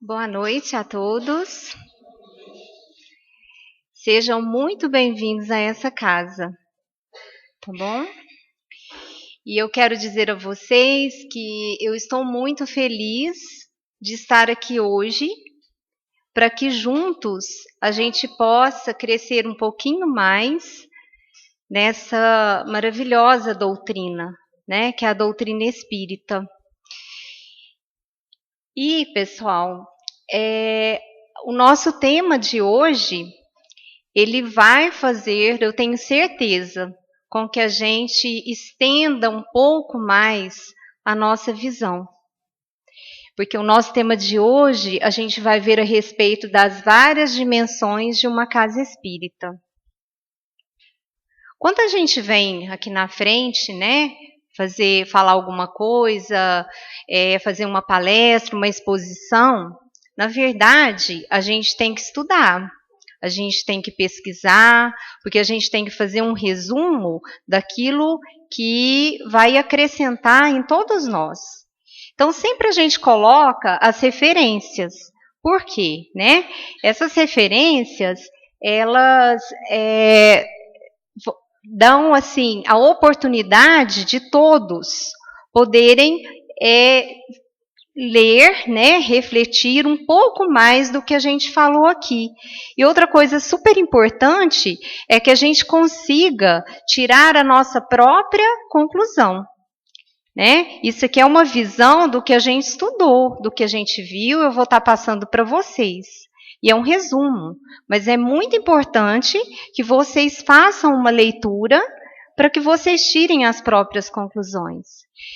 Boa noite a todos. Sejam muito bem-vindos a essa casa, tá bom? E eu quero dizer a vocês que eu estou muito feliz de estar aqui hoje, para que juntos a gente possa crescer um pouquinho mais nessa maravilhosa doutrina, né, que é a doutrina espírita. E, pessoal, o nosso tema de hoje, ele vai fazer, eu tenho certeza, com que a gente estenda um pouco mais a nossa visão. Porque o nosso tema de hoje, a gente vai ver a respeito das várias dimensões de uma casa espírita. Quando a gente vem aqui na frente, né, falar alguma coisa, fazer uma palestra, uma exposição, na verdade, a gente tem que estudar. A gente tem que pesquisar, porque a gente tem que fazer um resumo daquilo que vai acrescentar em todos nós. Então, sempre a gente coloca as referências. Por quê? Né? Essas referências, elas dão assim a oportunidade de todos poderem ler, né, refletir um pouco mais do que a gente falou aqui. E outra coisa super importante é que a gente consiga tirar a nossa própria conclusão, né? Isso aqui é uma visão do que a gente estudou, do que a gente viu, eu vou estar passando para vocês. E é um resumo, mas é muito importante que vocês façam uma leitura para que vocês tirem as próprias conclusões.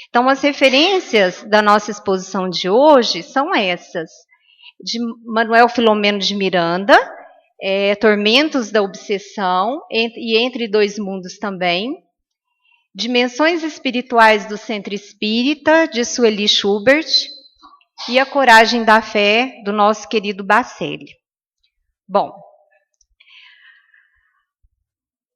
Então, as referências da nossa exposição de hoje são essas: de Manuel Filomeno de Miranda, Tormentos da Obsessão, e Entre Dois Mundos também, Dimensões Espirituais do Centro Espírita, de Sueli Schubert, e A Coragem da Fé, do nosso querido Bacelli. Bom,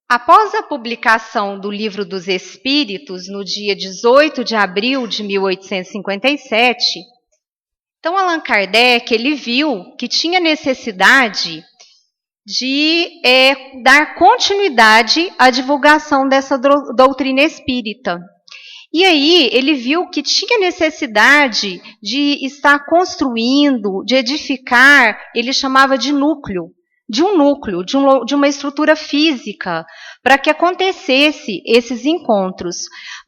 após a publicação do Livro dos Espíritos, no dia 18 de abril de 1857, então Allan Kardec ele viu que tinha necessidade de dar continuidade à divulgação dessa doutrina espírita. E aí ele viu que tinha necessidade de estar construindo, de edificar, ele chamava de núcleo, de uma estrutura física, para que acontecesse esses encontros.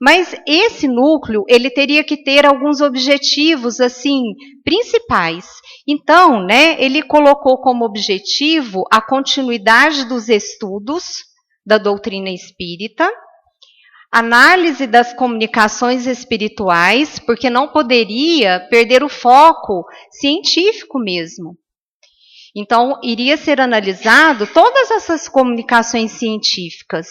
Mas esse núcleo, ele teria que ter alguns objetivos, assim, principais. Então, né, ele colocou como objetivo a continuidade dos estudos da doutrina espírita, análise das comunicações espirituais, porque não poderia perder o foco científico mesmo. Então, iria ser analisado todas essas comunicações científicas.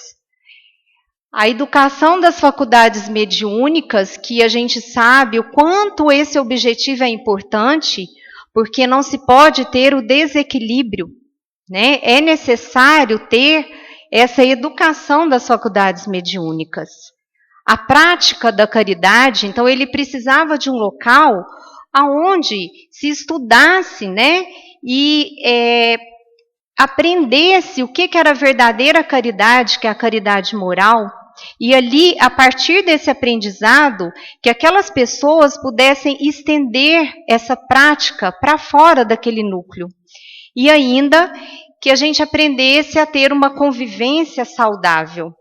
A educação das faculdades mediúnicas, que a gente sabe o quanto esse objetivo é importante, porque não se pode ter o desequilíbrio, né? É necessário ter essa educação das faculdades mediúnicas. A prática da caridade, então ele precisava de um local aonde se estudasse, né, e aprendesse o que era a verdadeira caridade, que é a caridade moral, e ali, a partir desse aprendizado, que aquelas pessoas pudessem estender essa prática para fora daquele núcleo. E ainda que a gente aprendesse a ter uma convivência saudável,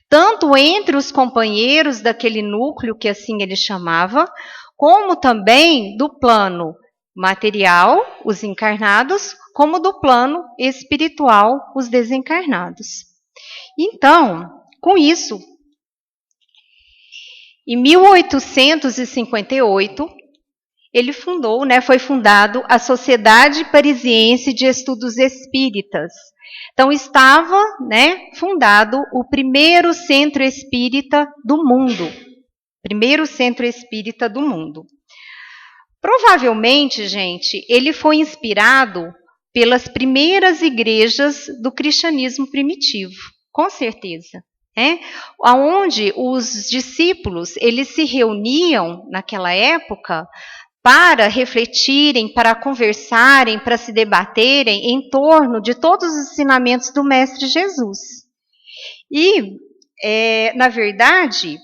tanto entre os companheiros daquele núcleo, que assim ele chamava, como também do plano material, os encarnados, como do plano espiritual, os desencarnados. Então, com isso, em 1858, ele fundou, né, foi fundado a Sociedade Parisiense de Estudos Espíritas. Então, estava, né, fundado o primeiro centro espírita do mundo. Primeiro centro espírita do mundo. Provavelmente, gente, ele foi inspirado pelas primeiras igrejas do cristianismo primitivo, com certeza. Onde os discípulos, eles se reuniam naquela época para refletirem, para conversarem, para se debaterem em torno de todos os ensinamentos do Mestre Jesus. E, na verdade,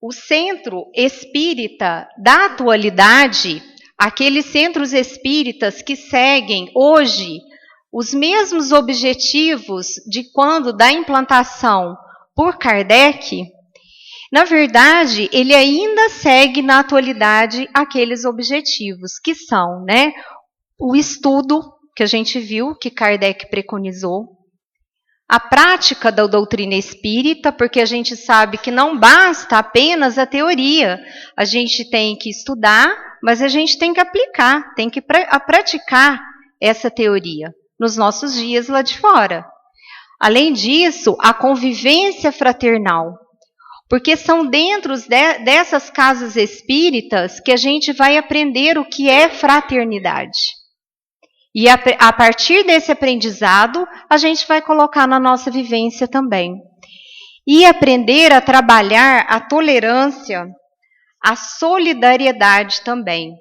o centro espírita da atualidade, aqueles centros espíritas que seguem hoje os mesmos objetivos de quando da implantação por Kardec, na verdade, ele ainda segue na atualidade aqueles objetivos, que são, né, o estudo, que a gente viu, que Kardec preconizou, a prática da doutrina espírita, porque a gente sabe que não basta apenas a teoria, a gente tem que estudar, mas a gente tem que aplicar, tem que praticar essa teoria nos nossos dias lá de fora. Além disso, a convivência fraternal, porque são dentro dessas casas espíritas que a gente vai aprender o que é fraternidade. E a partir desse aprendizado, a gente vai colocar na nossa vivência também. E aprender a trabalhar a tolerância, a solidariedade também.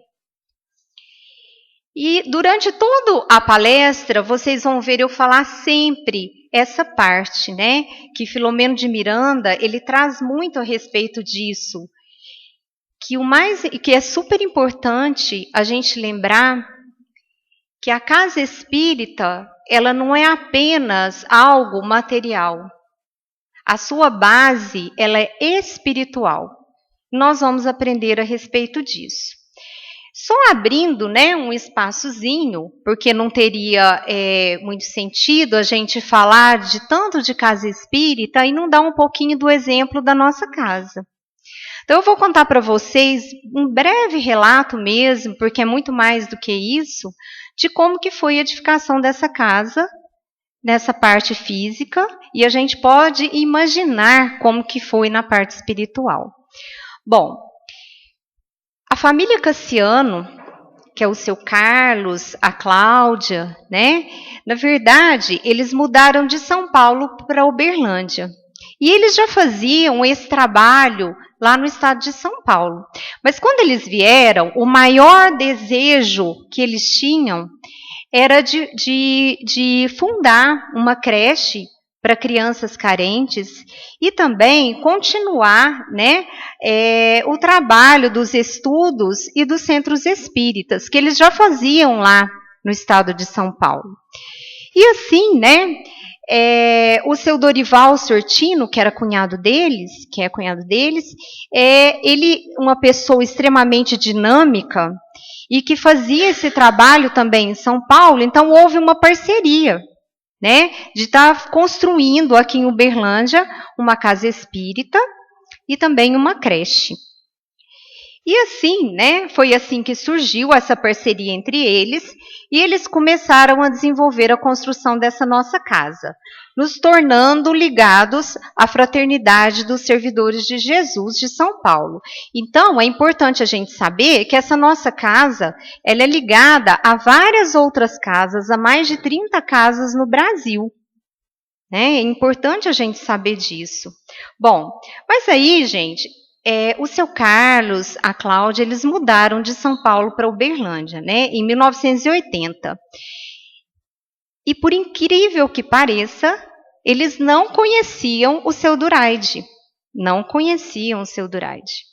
E durante toda a palestra, vocês vão ver eu falar sempre essa parte, né? Que Filomeno de Miranda, ele traz muito a respeito disso. Que é super importante a gente lembrar que a casa espírita, ela não é apenas algo material. A sua base, ela é espiritual. Nós vamos aprender a respeito disso. Só abrindo, né, um espaçozinho, porque não teria muito sentido a gente falar de tanto de casa espírita e não dar um pouquinho do exemplo da nossa casa. Então eu vou contar para vocês um breve relato mesmo, porque é muito mais do que isso, de como que foi a edificação dessa casa, nessa parte física, e a gente pode imaginar como que foi na parte espiritual. Bom, a família Cassiano, que é o seu Carlos, a Cláudia, né? Na verdade, eles mudaram de São Paulo para Uberlândia. E eles já faziam esse trabalho lá no estado de São Paulo. Mas quando eles vieram, o maior desejo que eles tinham era de fundar uma creche para crianças carentes e também continuar, né, o trabalho dos estudos e dos centros espíritas, que eles já faziam lá no estado de São Paulo. E assim, né, o seu Dorival Sortino, que era cunhado deles, ele, uma pessoa extremamente dinâmica e que fazia esse trabalho também em São Paulo, então houve uma parceria, né, de estar construindo aqui em Uberlândia uma casa espírita e também uma creche. E assim, né, foi assim que surgiu essa parceria entre eles, e eles começaram a desenvolver a construção dessa nossa casa, nos tornando ligados à fraternidade dos servidores de Jesus de São Paulo. Então, é importante a gente saber que essa nossa casa, ela é ligada a várias outras casas, a mais de 30 casas no Brasil. Né? É importante a gente saber disso. Bom, mas aí, gente, o seu Carlos, a Cláudia, eles mudaram de São Paulo para Uberlândia, né, em 1980. E por incrível que pareça, eles não conheciam o seu Duraide. Não conheciam o seu Duraide.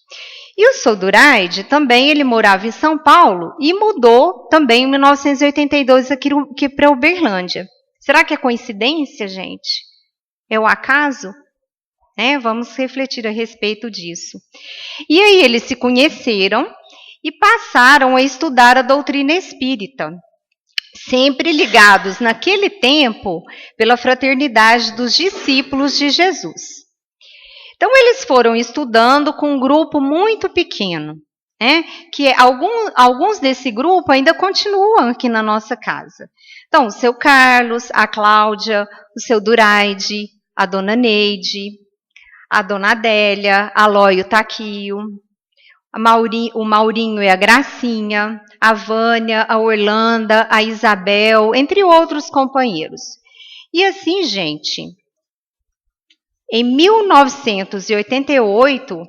E o seu Duraide também, ele morava em São Paulo e mudou também em 1982 aqui para Uberlândia. Será que é coincidência, gente? É o acaso? Vamos refletir a respeito disso. E aí eles se conheceram e passaram a estudar a doutrina espírita, sempre ligados naquele tempo pela fraternidade dos discípulos de Jesus. Então eles foram estudando com um grupo muito pequeno, que alguns desse grupo ainda continuam aqui na nossa casa. Então o seu Carlos, a Cláudia, o seu Duraide, a dona Neide, a dona Adélia, a Lóio Taquio, o Maurinho e a Gracinha, a Vânia, a Orlanda, a Isabel, entre outros companheiros. E assim, gente, em 1988,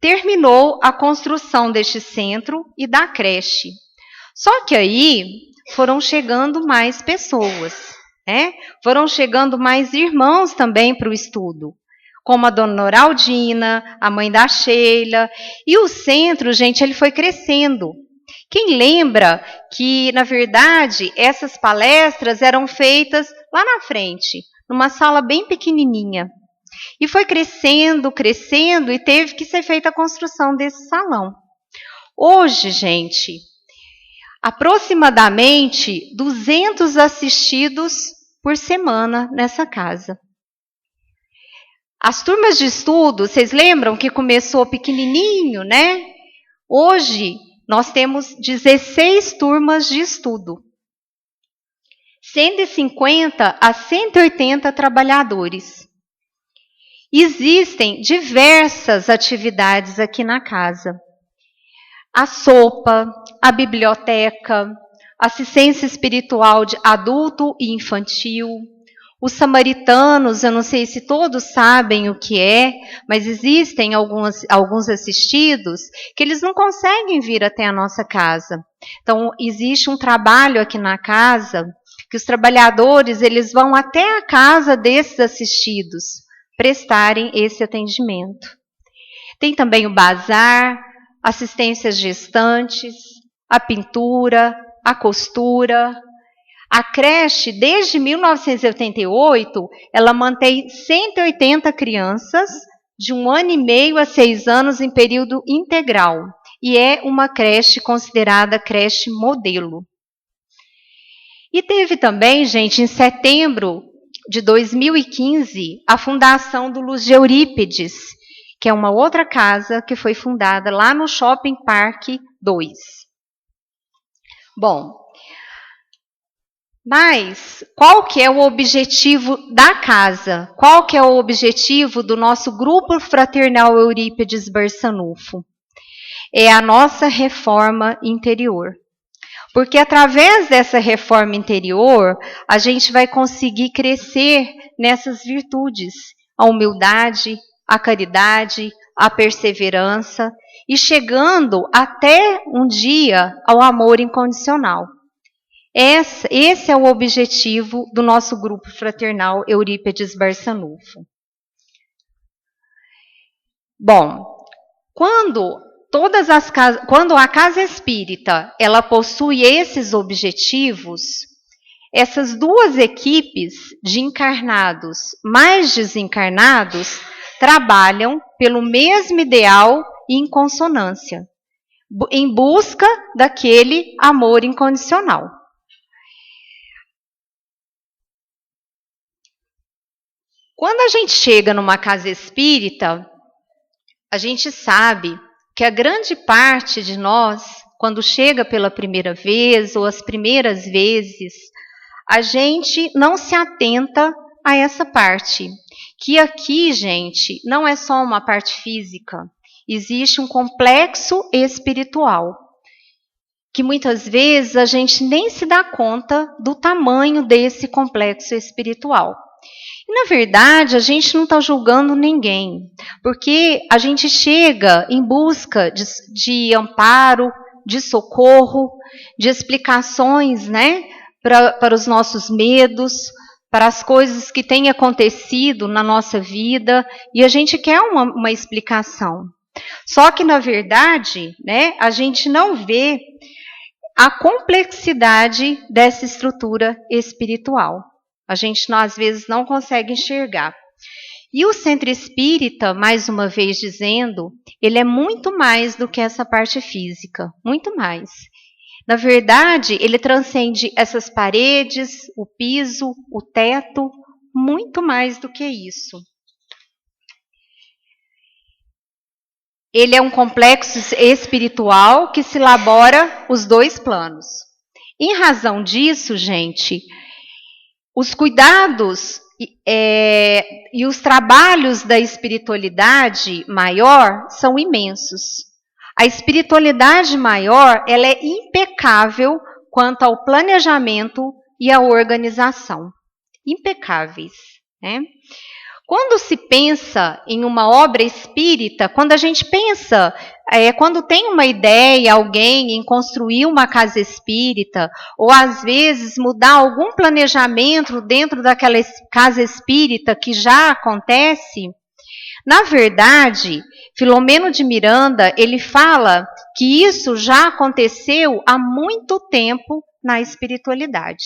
terminou a construção deste centro e da creche. Só que aí foram chegando mais pessoas, né? Foram chegando mais irmãos também para o estudo, como a dona Noraldina, a mãe da Sheila, e o centro, gente, ele foi crescendo. Quem lembra que, na verdade, essas palestras eram feitas lá na frente, numa sala bem pequenininha. E foi crescendo, crescendo, e teve que ser feita a construção desse salão. Hoje, gente, aproximadamente 200 assistidos por semana nessa casa. As turmas de estudo, vocês lembram que começou pequenininho, né? Hoje, nós temos 16 turmas de estudo. 150 a 180 trabalhadores. Existem diversas atividades aqui na casa. A sopa, a biblioteca, assistência espiritual de adulto e infantil, os samaritanos, eu não sei se todos sabem o que é, mas existem alguns assistidos que eles não conseguem vir até a nossa casa. Então, existe um trabalho aqui na casa que os trabalhadores eles vão até a casa desses assistidos prestarem esse atendimento. Tem também o bazar, assistências gestantes, a pintura, a costura. A creche, desde 1988, ela mantém 180 crianças de 1 ano e meio a 6 anos em período integral. E é uma creche considerada creche modelo. E teve também, gente, em setembro de 2015, a fundação do Luz de Eurípides, que é uma outra casa que foi fundada lá no Shopping Parque 2. Bom, mas qual que é o objetivo da casa? Qual que é o objetivo do nosso grupo fraternal Eurípides Barçanufo? É a nossa reforma interior. Porque através dessa reforma interior, a gente vai conseguir crescer nessas virtudes, a humildade, a caridade, a perseverança, e chegando até um dia ao amor incondicional. Esse é o objetivo do nosso grupo fraternal Eurípides Barçanufo. Bom, quando a casa espírita ela possui esses objetivos, essas duas equipes de encarnados mais desencarnados trabalham pelo mesmo ideal e em consonância, em busca daquele amor incondicional. Quando a gente chega numa casa espírita, a gente sabe que a grande parte de nós, quando chega pela primeira vez ou as primeiras vezes, a gente não se atenta a essa parte. Que aqui, gente, não é só uma parte física, existe um complexo espiritual, que muitas vezes a gente nem se dá conta do tamanho desse complexo espiritual. E, na verdade, a gente não está julgando ninguém, porque a gente chega em busca de amparo, de socorro, de explicações, né, para os nossos medos, para as coisas que têm acontecido na nossa vida, e a gente quer uma explicação. Só que, na verdade, né, a gente não vê a complexidade dessa estrutura espiritual. A gente, às vezes, não consegue enxergar. E o centro espírita, mais uma vez dizendo, ele é muito mais do que essa parte física, muito mais. Na verdade, ele transcende essas paredes, o piso, o teto, muito mais do que isso. Ele é um complexo espiritual que se elabora os dois planos. Em razão disso, gente, os cuidados e os trabalhos da espiritualidade maior são imensos. A espiritualidade maior, ela é impecável quanto ao planejamento e à organização. Impecáveis, né? Quando se pensa em uma obra espírita, quando a gente pensa, quando tem uma ideia, alguém em construir uma casa espírita, ou às vezes mudar algum planejamento dentro daquela casa espírita que já acontece, na verdade, Filomeno de Miranda, ele fala que isso já aconteceu há muito tempo na espiritualidade.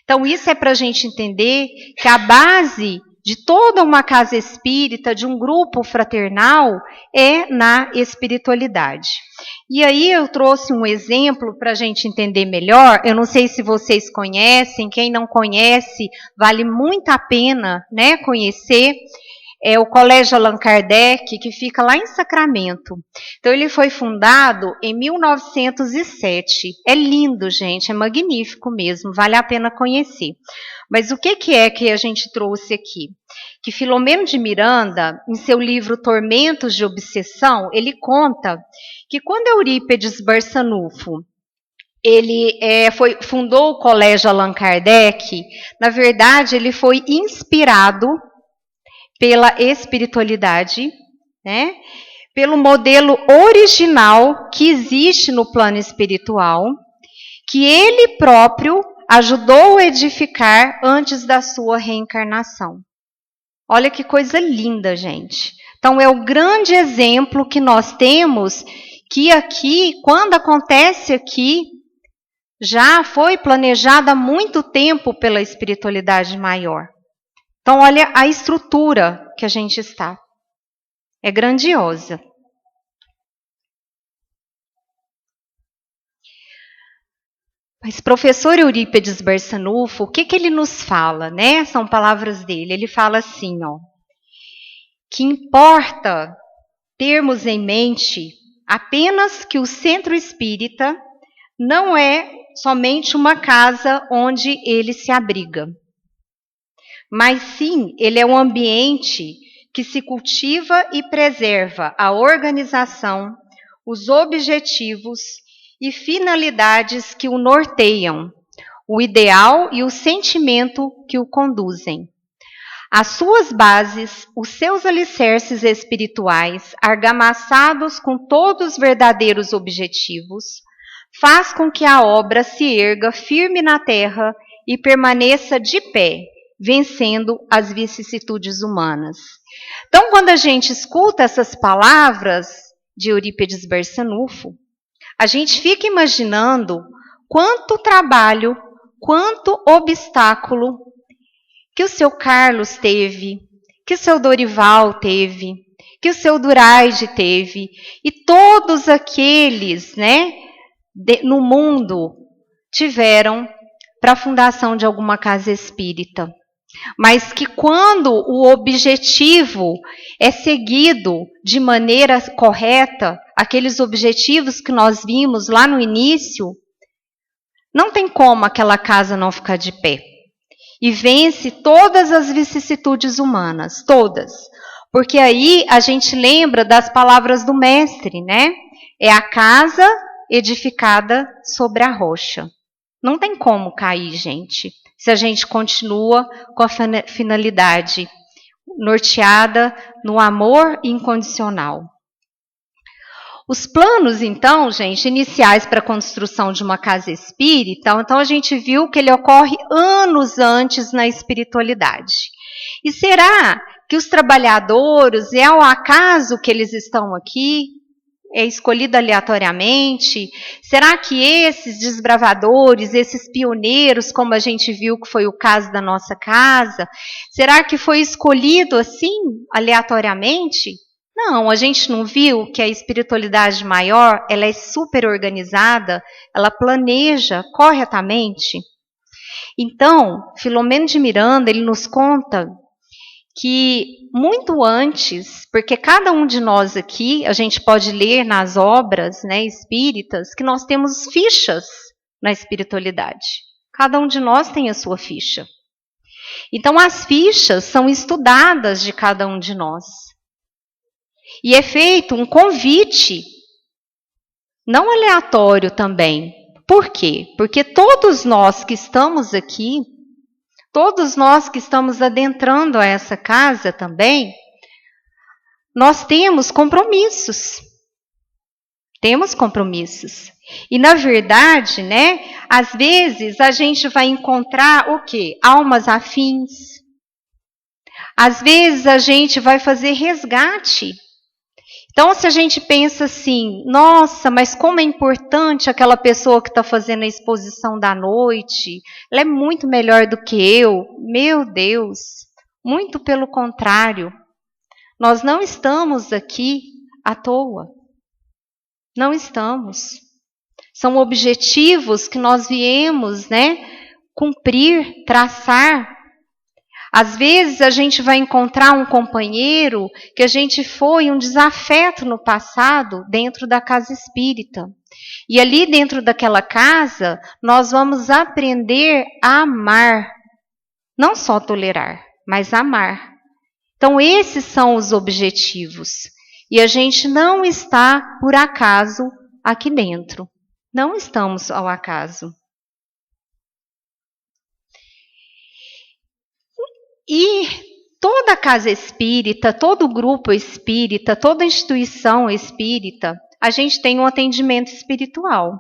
Então, isso é para a gente entender que a base de toda uma casa espírita, de um grupo fraternal, é na espiritualidade. E aí eu trouxe um exemplo para a gente entender melhor. Eu não sei se vocês conhecem, quem não conhece, vale muito a pena, né, conhecer. É o Colégio Allan Kardec, que fica lá em Sacramento. Então, ele foi fundado em 1907. É lindo, gente, é magnífico mesmo, vale a pena conhecer. Mas o que é que a gente trouxe aqui? Que Filomeno de Miranda, em seu livro Tormentos de Obsessão, ele conta que quando Eurípides Barçanufo ele fundou o Colégio Allan Kardec, na verdade, ele foi inspirado pela espiritualidade, né? Pelo modelo original que existe no plano espiritual, que ele próprio ajudou a edificar antes da sua reencarnação. Olha que coisa linda, gente. Então, é o grande exemplo que nós temos, que aqui, quando acontece aqui, já foi planejado há muito tempo pela espiritualidade maior. Então, olha a estrutura que a gente está. É grandiosa. Mas professor Eurípides Barçanufo, o que ele nos fala, né? São palavras dele. Ele fala assim, ó, que importa termos em mente apenas que o centro espírita não é somente uma casa onde ele se abriga, mas sim, ele é um ambiente que se cultiva e preserva a organização, os objetivos e finalidades que o norteiam, o ideal e o sentimento que o conduzem. As suas bases, os seus alicerces espirituais, argamassados com todos os verdadeiros objetivos, faz com que a obra se erga firme na terra e permaneça de pé, vencendo as vicissitudes humanas. Então, quando a gente escuta essas palavras de Eurípides Barçanufo, a gente fica imaginando quanto trabalho, quanto obstáculo que o seu Carlos teve, que o seu Dorival teve, que o seu Duraide teve, e todos aqueles, né, no mundo tiveram para a fundação de alguma casa espírita. Mas que quando o objetivo é seguido de maneira correta, aqueles objetivos que nós vimos lá no início, não tem como aquela casa não ficar de pé. E vence todas as vicissitudes humanas, todas. Porque aí a gente lembra das palavras do mestre, né? É a casa edificada sobre a rocha. Não tem como cair, gente, se a gente continua com a finalidade norteada no amor incondicional. Os planos, então, gente, iniciais para a construção de uma casa espírita, então a gente viu que ele ocorre anos antes na espiritualidade. E será que os trabalhadores, é ao acaso que eles estão aqui? É escolhido aleatoriamente? Será que esses desbravadores, esses pioneiros, como a gente viu que foi o caso da nossa casa, será que foi escolhido assim, aleatoriamente? Não, a gente não viu que a espiritualidade maior, ela é super organizada, ela planeja corretamente. Então, Filomeno de Miranda, ele nos conta que muito antes, porque cada um de nós aqui, a gente pode ler nas obras, né, espíritas, que nós temos fichas na espiritualidade. Cada um de nós tem a sua ficha. Então, as fichas são estudadas de cada um de nós. E é feito um convite, não aleatório também. Por quê? Porque todos nós que estamos aqui, todos nós que estamos adentrando a essa casa também, nós temos compromissos. Temos compromissos. E, na verdade, né, às vezes a gente vai encontrar o quê? Almas afins. Às vezes a gente vai fazer resgate. Então, se a gente pensa assim, nossa, mas como é importante aquela pessoa que está fazendo a exposição da noite, ela é muito melhor do que eu. Meu Deus, muito pelo contrário. Nós não estamos aqui à toa. Não estamos. São objetivos que nós viemos, né, cumprir, traçar. Às vezes a gente vai encontrar um companheiro que a gente foi um desafeto no passado dentro da casa espírita. E ali dentro daquela casa, nós vamos aprender a amar. Não só tolerar, mas amar. Então esses são os objetivos. E a gente não está por acaso aqui dentro. Não estamos ao acaso. E toda a casa espírita, todo grupo espírita, toda instituição espírita, a gente tem um atendimento espiritual.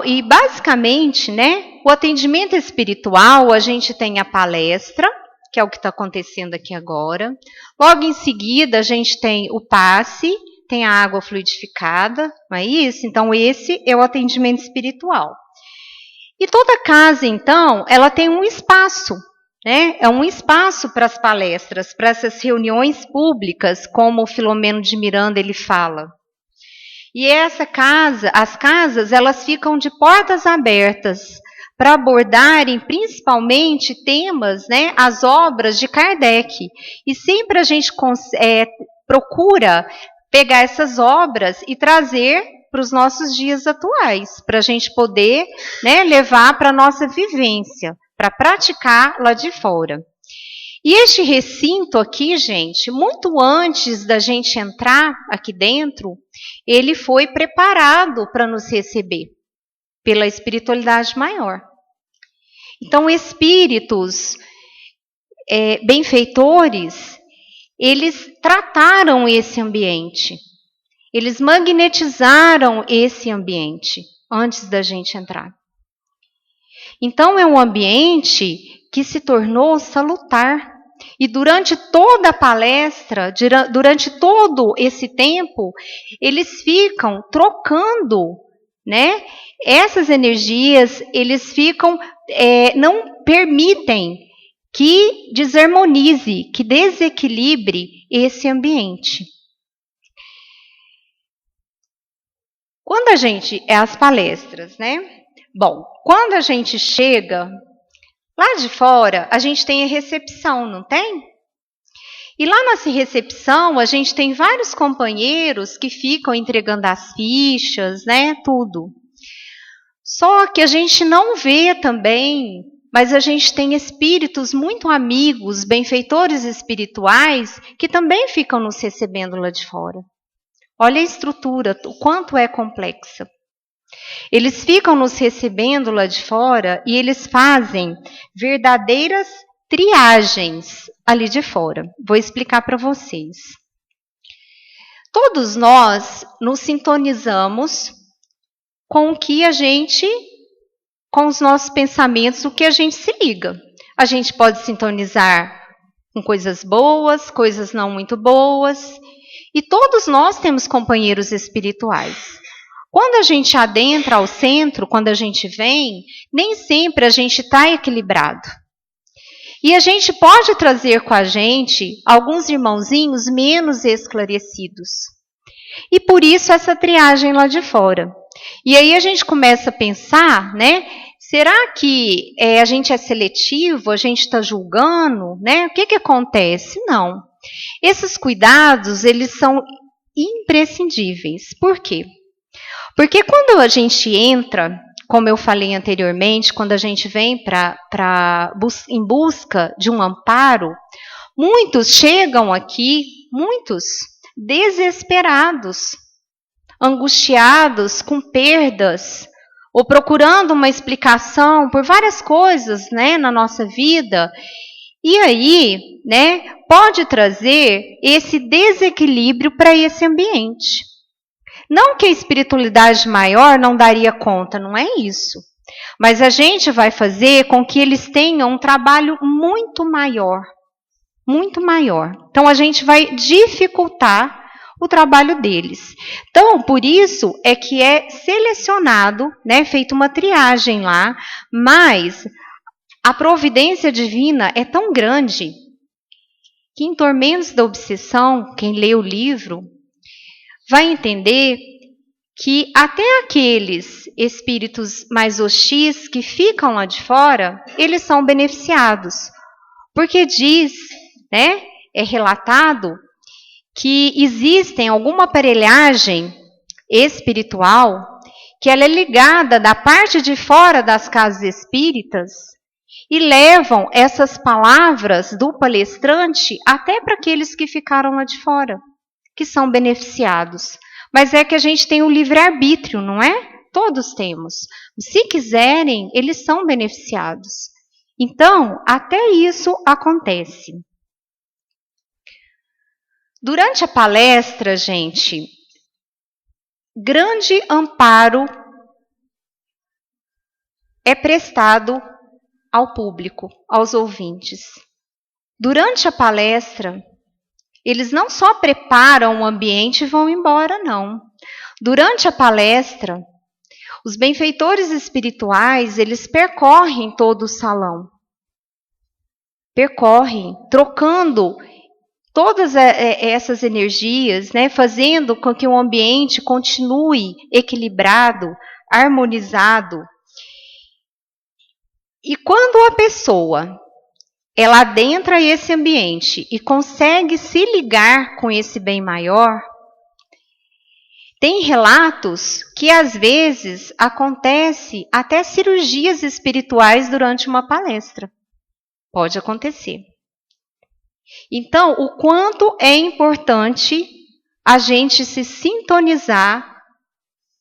E basicamente, né, o atendimento espiritual, a gente tem a palestra, que é o que está acontecendo aqui agora. Logo em seguida, a gente tem o passe, tem a água fluidificada, não é isso? Então, esse é o atendimento espiritual. E toda casa, então, ela tem um espaço, né? É um espaço para as palestras, para essas reuniões públicas, como o Filomeno de Miranda ele fala. E essa casa, as casas, elas ficam de portas abertas para abordarem principalmente temas, né, as obras de Kardec. E sempre a gente procura pegar essas obras e trazer para os nossos dias atuais, para a gente poder, né, levar para a nossa vivência, para praticar lá de fora. E este recinto aqui, gente, muito antes da gente entrar aqui dentro, ele foi preparado para nos receber pela espiritualidade maior. Então, espíritos benfeitores, eles trataram esse ambiente, eles magnetizaram esse ambiente antes da gente entrar. Então, é um ambiente que se tornou salutar. E durante toda a palestra, durante todo esse tempo, eles ficam trocando, né? Essas energias, eles ficam, não permitem que desarmonize, que desequilibre esse ambiente. Quando a gente, as palestras, né? Bom, quando a gente chega lá de fora, a gente tem a recepção, não tem? E lá nessa recepção, a gente tem vários companheiros que ficam entregando as fichas, né, tudo. Só que a gente não vê também, mas a gente tem espíritos muito amigos, benfeitores espirituais, que também ficam nos recebendo lá de fora. Olha a estrutura, o quanto é complexa. Eles ficam nos recebendo lá de fora e eles fazem verdadeiras triagens ali de fora. Vou explicar para vocês. Todos nós nos sintonizamos com o que a gente, com os nossos pensamentos, o que a gente se liga. A gente pode sintonizar com coisas boas, coisas não muito boas. E todos nós temos companheiros espirituais. Quando a gente adentra ao centro, quando a gente vem, nem sempre a gente está equilibrado. E a gente pode trazer com a gente alguns irmãozinhos menos esclarecidos. E por isso essa triagem lá de fora. E aí a gente começa a pensar, né? Será que a gente é seletivo, a gente está julgando, né? O que acontece? Não. Esses cuidados, eles são imprescindíveis. Por quê? Porque quando a gente entra, como eu falei anteriormente, quando a gente vem em busca de um amparo, muitos chegam aqui, muitos desesperados, angustiados, com perdas, ou procurando uma explicação por várias coisas, né, na nossa vida. E aí, né, pode trazer esse desequilíbrio para esse ambiente. Não que a espiritualidade maior não daria conta, não é isso. Mas a gente vai fazer com que eles tenham um trabalho muito maior. Muito maior. Então, a gente vai dificultar o trabalho deles. Então, por isso é que é selecionado, né, feita uma triagem lá, mas a providência divina é tão grande que em Tormentos da Obsessão, quem lê o livro, vai entender que até aqueles espíritos mais hostis que ficam lá de fora, eles são beneficiados. Porque diz, né, é relatado que existem alguma aparelhagem espiritual que ela é ligada da parte de fora das casas espíritas e levam essas palavras do palestrante até para aqueles que ficaram lá de fora, que são beneficiados. Mas é que a gente tem o livre-arbítrio, não é? Todos temos. Se quiserem, eles são beneficiados. Então, até isso acontece. Durante a palestra, gente, grande amparo é prestado ao público, aos ouvintes. Durante a palestra, eles não só preparam o ambiente e vão embora, não. Durante a palestra, os benfeitores espirituais, eles percorrem todo o salão. Percorrem, trocando todas essas energias, né, fazendo com que o ambiente continue equilibrado, harmonizado. E quando a pessoa ela adentra esse ambiente e consegue se ligar com esse bem maior, tem relatos que às vezes acontece até cirurgias espirituais durante uma palestra. Pode acontecer. Então, o quanto é importante a gente se sintonizar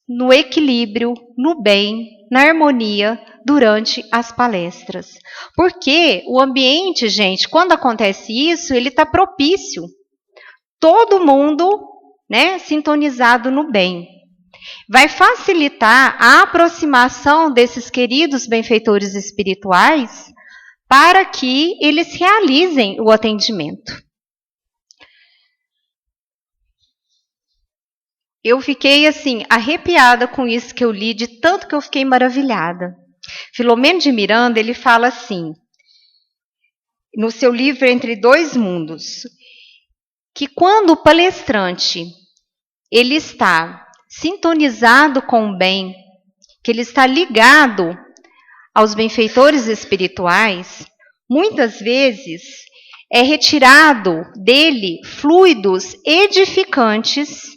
no equilíbrio, no bem, na harmonia durante as palestras. Porque o ambiente, gente, quando acontece isso, ele está propício. Todo mundo, né, sintonizado no bem. Vai facilitar a aproximação desses queridos benfeitores espirituais para que eles realizem o atendimento. Eu fiquei, assim, arrepiada com isso que eu li, de tanto que eu fiquei maravilhada. Filomeno de Miranda, ele fala assim, no seu livro Entre Dois Mundos, que quando o palestrante ele está sintonizado com o bem, que ele está ligado aos benfeitores espirituais, muitas vezes é retirado dele fluidos edificantes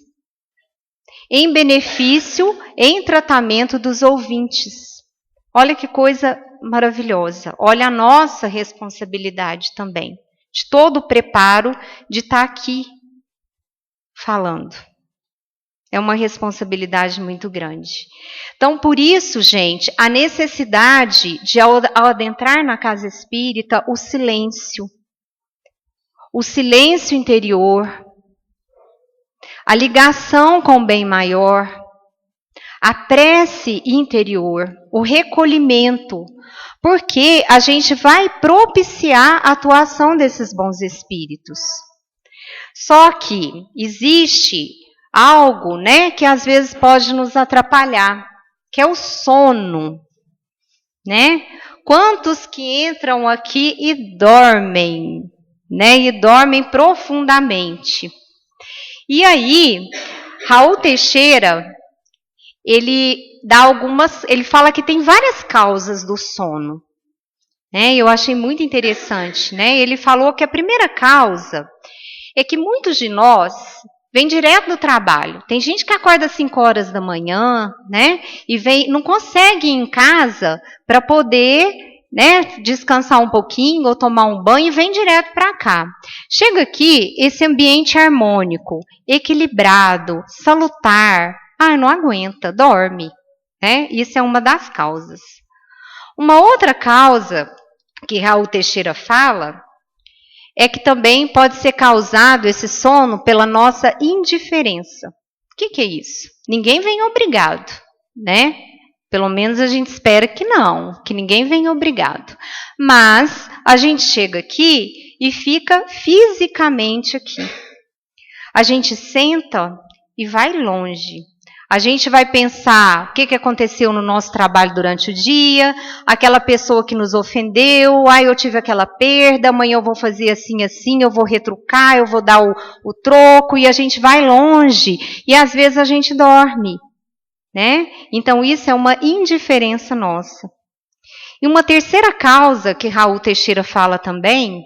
em benefício, em tratamento dos ouvintes. Olha que coisa maravilhosa. Olha a nossa responsabilidade também, de todo o preparo de estar aqui falando. É uma responsabilidade muito grande. Então, por isso, gente, a necessidade de, ao adentrar na casa espírita, o silêncio interior, a ligação com o bem maior, a prece interior, o recolhimento, porque a gente vai propiciar a atuação desses bons espíritos. Só que existe algo, né, que às vezes pode nos atrapalhar, que é o sono, né? Quantos que entram aqui e dormem, né? E dormem profundamente. E aí, Raul Teixeira, ele fala que tem várias causas do sono, né? Eu achei muito interessante, né? Ele falou que a primeira causa é que muitos de nós vêm direto do trabalho. Tem gente que acorda às 5 horas da manhã, né? E não consegue ir em casa para poder, né, descansar um pouquinho ou tomar um banho e vem direto para cá. Chega aqui, esse ambiente harmônico, equilibrado, salutar. Não aguenta, dorme, né? Isso é uma das causas. Uma outra causa que Raul Teixeira fala é que também pode ser causado esse sono pela nossa indiferença. O que é isso? Ninguém vem obrigado, né? Pelo menos a gente espera que não, que ninguém venha obrigado. Mas a gente chega aqui e fica fisicamente aqui. A gente senta e vai longe. A gente vai pensar o que aconteceu no nosso trabalho durante o dia, aquela pessoa que nos ofendeu, eu tive aquela perda, amanhã eu vou fazer assim, assim, eu vou retrucar, eu vou dar o troco, e a gente vai longe, e às vezes a gente dorme, né? Então isso é uma indiferença nossa. E uma terceira causa que Raul Teixeira fala também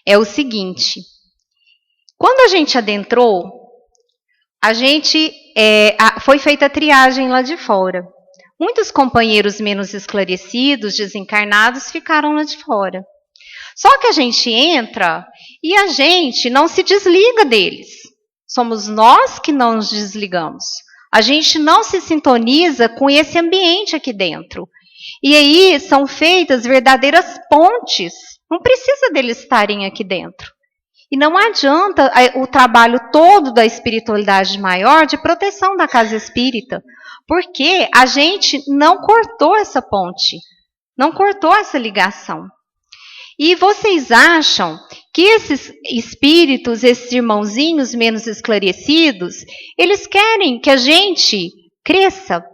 é o seguinte: quando a gente adentrou, a gente foi feita a triagem lá de fora. Muitos companheiros menos esclarecidos, desencarnados, ficaram lá de fora. Só que a gente entra e a gente não se desliga deles. Somos nós que não nos desligamos. A gente não se sintoniza com esse ambiente aqui dentro. E aí são feitas verdadeiras pontes. Não precisa deles estarem aqui dentro. E não adianta o trabalho todo da espiritualidade maior de proteção da casa espírita, porque a gente não cortou essa ponte, não cortou essa ligação. E vocês acham que esses espíritos, esses irmãozinhos menos esclarecidos, eles querem que a gente cresça?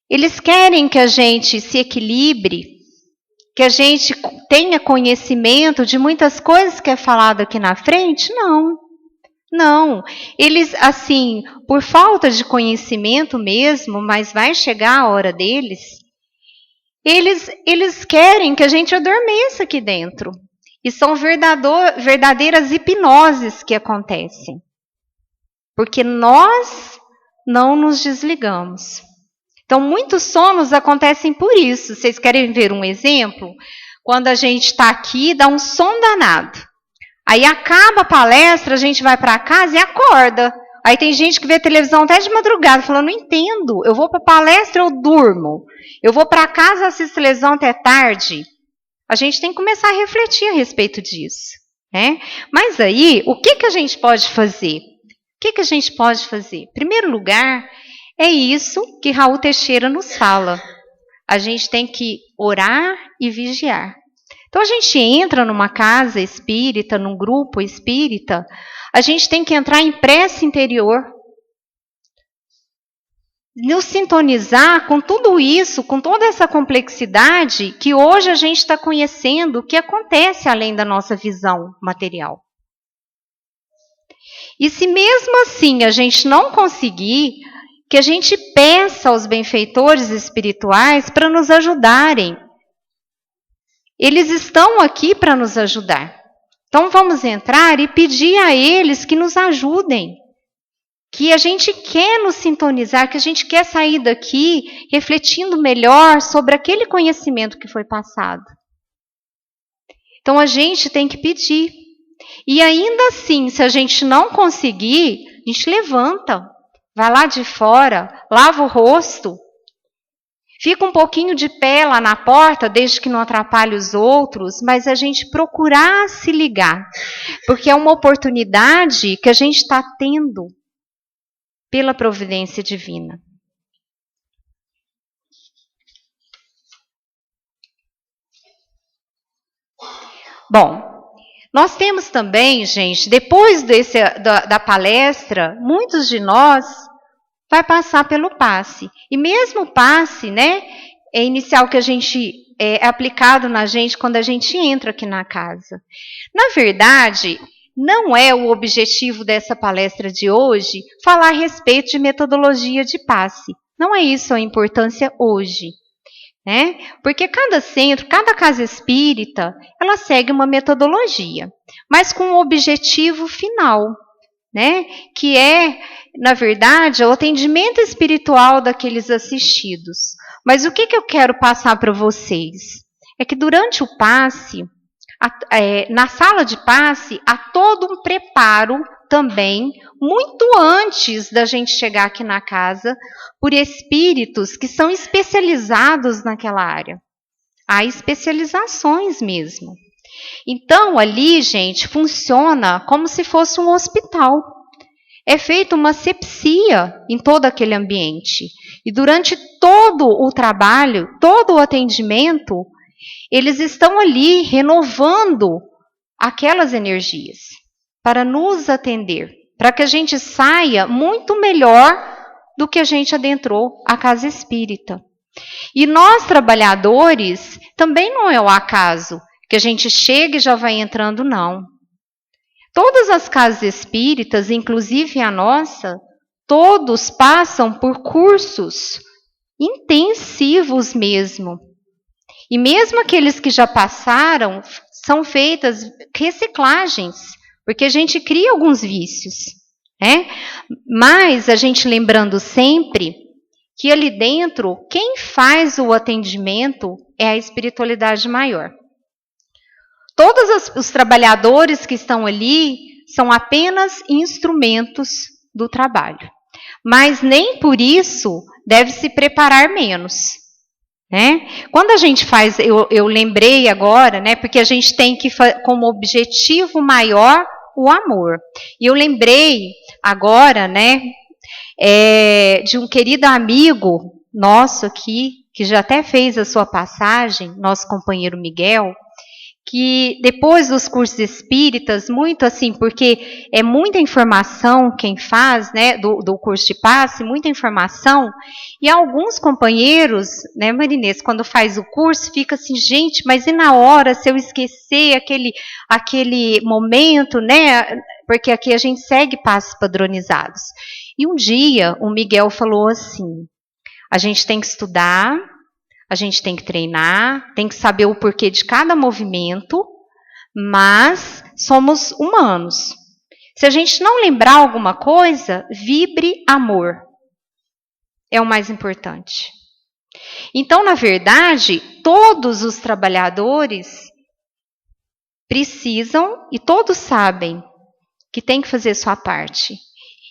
Eles querem que a gente se equilibre? Que a gente tenha conhecimento de muitas coisas que é falado aqui na frente? Não. Não. Eles, assim, por falta de conhecimento mesmo, mas vai chegar a hora deles, eles querem que a gente adormeça aqui dentro. E são verdadeiras hipnoses que acontecem. Porque nós não nos desligamos. Então, muitos sonos acontecem por isso. Vocês querem ver um exemplo? Quando a gente está aqui, dá um som danado. Aí acaba a palestra, a gente vai para casa e acorda. Aí tem gente que vê televisão até de madrugada, falando, não entendo, eu vou para a palestra, eu durmo. Eu vou para casa, assisto televisão até tarde. A gente tem que começar a refletir a respeito disso, né? Mas aí, o que a gente pode fazer? O que a gente pode fazer? Em primeiro lugar, é isso que Raul Teixeira nos fala. A gente tem que orar e vigiar. Então, a gente entra numa casa espírita, num grupo espírita, a gente tem que entrar em prece interior. Nos sintonizar com tudo isso, com toda essa complexidade que hoje a gente está conhecendo, o que acontece além da nossa visão material. E se mesmo assim a gente não conseguir, que a gente peça aos benfeitores espirituais para nos ajudarem. Eles estão aqui para nos ajudar. Então vamos entrar e pedir a eles que nos ajudem. Que a gente quer nos sintonizar, que a gente quer sair daqui refletindo melhor sobre aquele conhecimento que foi passado. Então a gente tem que pedir. E ainda assim, se a gente não conseguir, a gente levanta. Vai lá de fora, lava o rosto, fica um pouquinho de pé lá na porta, desde que não atrapalhe os outros, mas a gente procurar se ligar, porque é uma oportunidade que a gente está tendo pela providência divina. Bom, nós temos também, gente, depois da palestra, muitos de nós vai passar pelo passe. E mesmo o passe, né, é inicial que a gente é aplicado na gente quando a gente entra aqui na casa. Na verdade, não é o objetivo dessa palestra de hoje falar a respeito de metodologia de passe. Não é isso a importância hoje. Né? Porque cada centro, cada casa espírita, ela segue uma metodologia, mas com um objetivo final, né? Que é, na verdade, o atendimento espiritual daqueles assistidos. Mas o que eu quero passar para vocês? É que durante o passe, na sala de passe, há todo um preparo também, muito antes da gente chegar aqui na casa, por espíritos que são especializados naquela área. Há especializações mesmo. Então, ali, gente, funciona como se fosse um hospital. É feita uma asepsia em todo aquele ambiente. E durante todo o trabalho, todo o atendimento, eles estão ali renovando aquelas energias para nos atender, para que a gente saia muito melhor do que a gente adentrou a casa espírita. E nós, trabalhadores, também não é o acaso que a gente chega e já vai entrando, não. Todas as casas espíritas, inclusive a nossa, todos passam por cursos intensivos mesmo. E mesmo aqueles que já passaram, são feitas reciclagens, porque a gente cria alguns vícios, né? Mas a gente lembrando sempre que ali dentro, quem faz o atendimento é a espiritualidade maior. Todos os trabalhadores que estão ali são apenas instrumentos do trabalho. Mas nem por isso deve se preparar menos. Né? Quando a gente faz, eu lembrei agora, né, porque a gente tem que como objetivo maior o amor. E eu lembrei agora, né, de um querido amigo nosso aqui, que já até fez a sua passagem, nosso companheiro Miguel, que depois dos cursos espíritas, muito assim, porque é muita informação quem faz, né, do curso de passe, muita informação, e alguns companheiros, né, Marinês, quando faz o curso, fica assim, gente, mas e na hora, se eu esquecer aquele momento, né, porque aqui a gente segue passos padronizados. E um dia, o Miguel falou assim, a gente tem que estudar, a gente tem que treinar, tem que saber o porquê de cada movimento, mas somos humanos. Se a gente não lembrar alguma coisa, vibre amor. É o mais importante. Então, na verdade, todos os trabalhadores precisam, e todos sabem, que tem que fazer sua parte.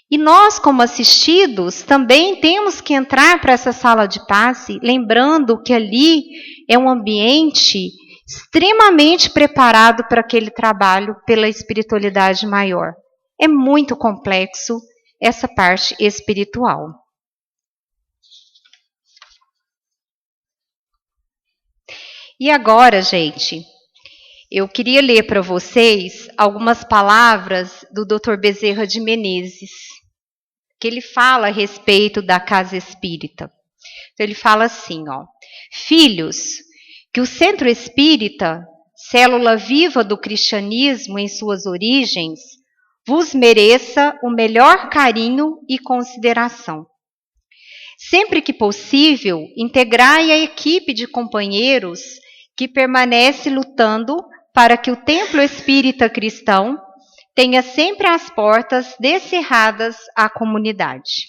E nós, como assistidos, também temos que entrar para essa sala de passe, lembrando que ali é um ambiente extremamente preparado para aquele trabalho pela espiritualidade maior. É muito complexo essa parte espiritual. E agora, gente, eu queria ler para vocês algumas palavras do Dr. Bezerra de Menezes, que ele fala a respeito da casa espírita. Então, ele fala assim, ó: filhos, que o centro espírita, célula viva do cristianismo em suas origens, vos mereça o melhor carinho e consideração. Sempre que possível, integrai a equipe de companheiros que permanece lutando para que o templo espírita cristão tenha sempre as portas descerradas à comunidade.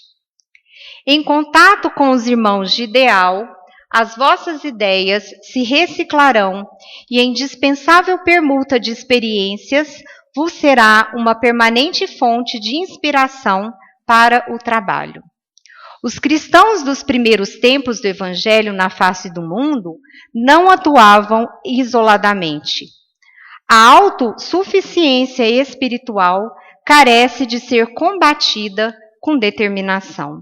Em contato com os irmãos de ideal, as vossas ideias se reciclarão e a indispensável permuta de experiências vos será uma permanente fonte de inspiração para o trabalho. Os cristãos dos primeiros tempos do Evangelho na face do mundo não atuavam isoladamente. A autossuficiência espiritual carece de ser combatida com determinação.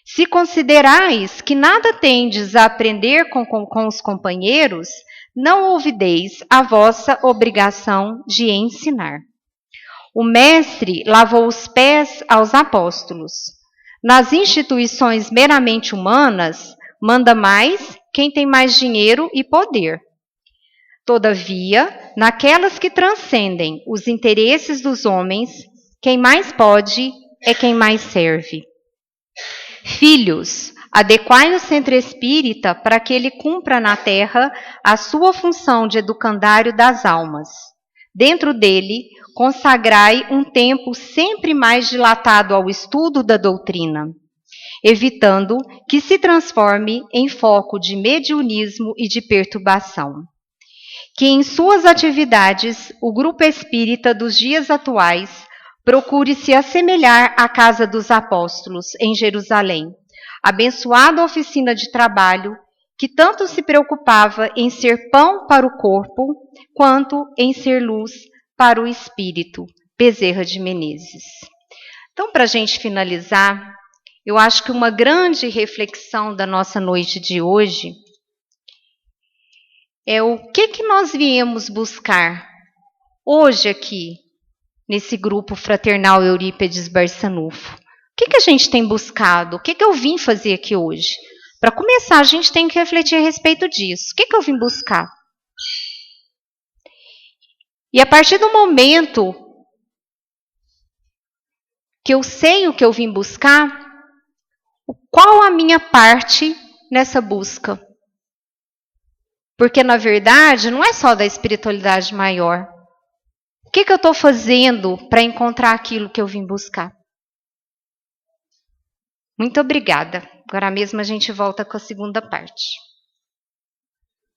Se considerais que nada tendes a aprender com os companheiros, não ouvideis a vossa obrigação de ensinar. O Mestre lavou os pés aos apóstolos. Nas instituições meramente humanas, manda mais quem tem mais dinheiro e poder. Todavia, naquelas que transcendem os interesses dos homens, quem mais pode é quem mais serve. Filhos, adequai o centro espírita para que ele cumpra na terra a sua função de educandário das almas. Dentro dele, consagrai um tempo sempre mais dilatado ao estudo da doutrina, evitando que se transforme em foco de mediunismo e de perturbação. Que em suas atividades o grupo espírita dos dias atuais Procure se assemelhar à casa dos apóstolos em Jerusalém, abençoada oficina de trabalho que tanto se preocupava em ser pão para o corpo, quanto em ser luz para o espírito. Bezerra de Menezes. Então, para a gente finalizar, eu acho que uma grande reflexão da nossa noite de hoje é o que nós viemos buscar hoje aqui, nesse grupo fraternal Eurípides Barçanufo. O que a gente tem buscado? O que eu vim fazer aqui hoje? Para começar, a gente tem que refletir a respeito disso. O que eu vim buscar? E a partir do momento que eu sei o que eu vim buscar, qual a minha parte nessa busca? Porque, na verdade, não é só da espiritualidade maior. O que eu estou fazendo para encontrar aquilo que eu vim buscar? Muito obrigada. Agora mesmo a gente volta com a segunda parte.